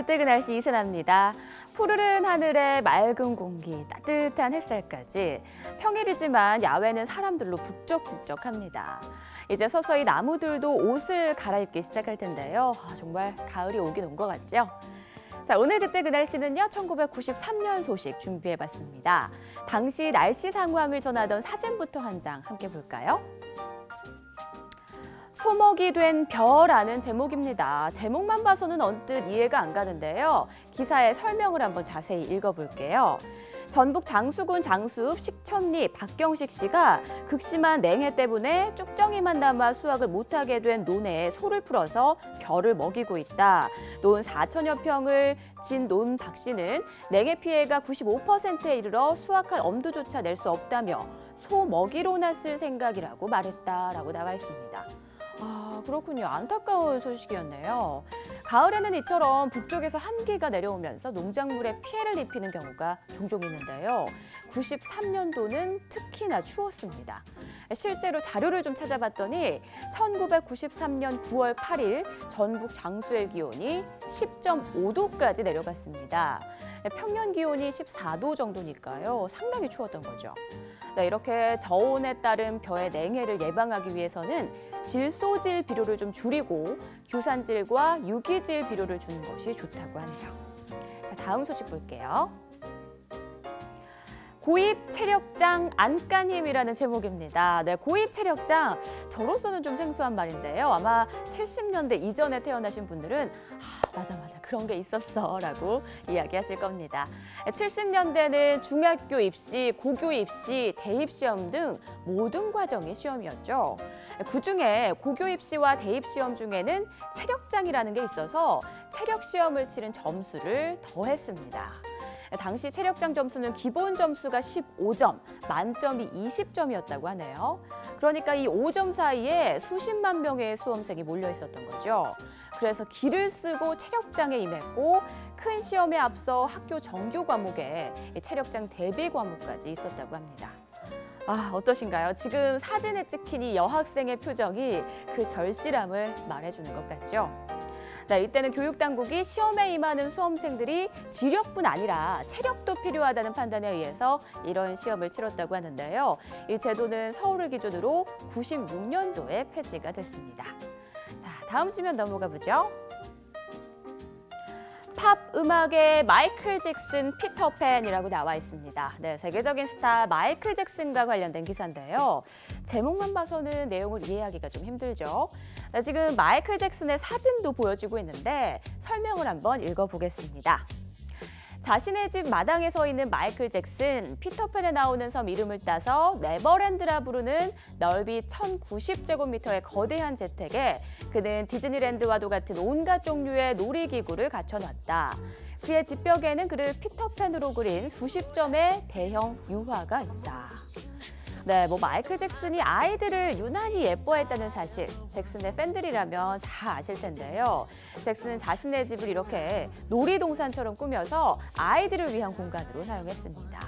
그때 그 날씨 이세나입니다. 푸르른 하늘에 맑은 공기, 따뜻한 햇살까지 평일이지만 야외는 사람들로 북적북적합니다. 이제 서서히 나무들도 옷을 갈아입기 시작할 텐데요. 정말 가을이 오긴 온 것 같죠? 자, 오늘 그때 그 날씨는요, 1993년 소식 준비해봤습니다. 당시 날씨 상황을 전하던 사진부터 한 장 함께 볼까요? 소먹이 된 별라는 제목입니다. 제목만 봐서는 언뜻 이해가 안 가는데요. 기사의 설명을 한번 자세히 읽어볼게요. 전북 장수군 장수읍 식천리 박경식 씨가 극심한 냉해 때문에 쭉정이만 남아 수확을 못하게 된 논에 소를 풀어서 겨를 먹이고 있다. 논 4천여 평을 진 논 박 씨는 냉해 피해가 95%에 이르러 수확할 엄두조차 낼 수 없다며 소 먹이로 났을 생각이라고 말했다라고 나와 있습니다. 그렇군요. 안타까운 소식이었네요. 가을에는 이처럼 북쪽에서 한기가 내려오면서 농작물에 피해를 입히는 경우가 종종 있는데요. 93년도는 특히나 추웠습니다. 실제로 자료를 좀 찾아봤더니 1993년 9월 8일 전북 장수의 기온이 10.5도까지 내려갔습니다. 평년 기온이 14도 정도니까요. 상당히 추웠던 거죠. 이렇게 저온에 따른 벼의 냉해를 예방하기 위해서는 질소질 비료를 좀 줄이고 규산질과 유기질 비료를 주는 것이 좋다고 하네요. 자, 다음 소식 볼게요. 고입 체력장 안간힘이라는 제목입니다. 네, 고입 체력장, 저로서는 좀 생소한 말인데요. 아마 70년대 이전에 태어나신 분들은 맞아, 그런 게 있었어 라고 이야기하실 겁니다. 70년대는 중학교 입시, 고교 입시, 대입 시험 등 모든 과정이 시험이었죠. 그중에 고교 입시와 대입 시험 중에는 체력장이라는 게 있어서 체력 시험을 치른 점수를 더했습니다. 당시 체력장 점수는 기본 점수가 15점, 만점이 20점이었다고 하네요. 그러니까 이 5점 사이에 수십만 명의 수험생이 몰려 있었던 거죠. 그래서 기를 쓰고 체력장에 임했고 큰 시험에 앞서 학교 정규 과목에 체력장 대비 과목까지 있었다고 합니다. 어떠신가요? 지금 사진에 찍힌 이 여학생의 표정이 그 절실함을 말해주는 것 같죠? 네, 이때는 교육당국이 시험에 임하는 수험생들이 지력뿐 아니라 체력도 필요하다는 판단에 의해서 이런 시험을 치렀다고 하는데요. 이 제도는 서울을 기준으로 96년도에 폐지가 됐습니다. 자, 다음 지면 넘어가 보죠. 팝 음악의 마이클 잭슨 피터팬이라고 나와 있습니다. 네, 세계적인 스타 마이클 잭슨과 관련된 기사인데요. 제목만 봐서는 내용을 이해하기가 좀 힘들죠. 네, 지금 마이클 잭슨의 사진도 보여지고 있는데 설명을 한번 읽어보겠습니다. 자신의 집 마당에 서 있는 마이클 잭슨, 피터팬에 나오는 섬 이름을 따서 네버랜드라 부르는 넓이 1090제곱미터의 거대한 재택에 그는 디즈니랜드와도 같은 온갖 종류의 놀이기구를 갖춰놨다. 그의 집벽에는 그를 피터팬으로 그린 수십 점의 대형 유화가 있다. 네, 마이클 잭슨이 아이들을 유난히 예뻐했다는 사실, 잭슨의 팬들이라면 다 아실 텐데요. 잭슨은 자신의 집을 이렇게 놀이동산처럼 꾸며서 아이들을 위한 공간으로 사용했습니다.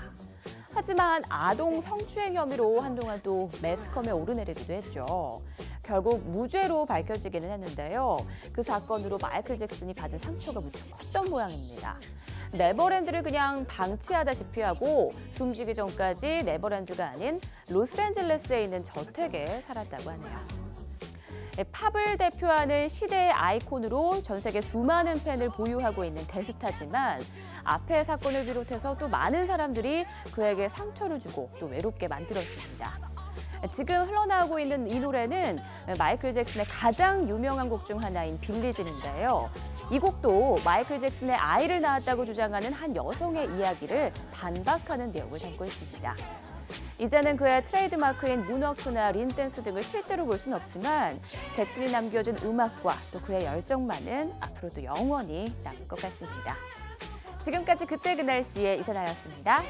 하지만 아동 성추행 혐의로 한동안 또 매스컴에 오르내리기도 했죠. 결국 무죄로 밝혀지기는 했는데요. 그 사건으로 마이클 잭슨이 받은 상처가 무척 컸던 모양입니다. 네버랜드를 그냥 방치하다시피 하고 숨지기 전까지 네버랜드가 아닌 로스앤젤레스에 있는 저택에 살았다고 하네요. 팝을 대표하는 시대의 아이콘으로 전 세계 수많은 팬을 보유하고 있는 대스타지만 앞의 사건을 비롯해서 또 많은 사람들이 그에게 상처를 주고 또 외롭게 만들었습니다. 지금 흘러나오고 있는 이 노래는 마이클 잭슨의 가장 유명한 곡 중 하나인 빌리진인데요. 이 곡도 마이클 잭슨의 아이를 낳았다고 주장하는 한 여성의 이야기를 반박하는 내용을 담고 있습니다. 이제는 그의 트레이드마크인 문워크나 린댄스 등을 실제로 볼 수는 없지만 잭슨이 남겨준 음악과 또 그의 열정만은 앞으로도 영원히 남을 것 같습니다. 지금까지 그때 그 날씨의 이세나였습니다.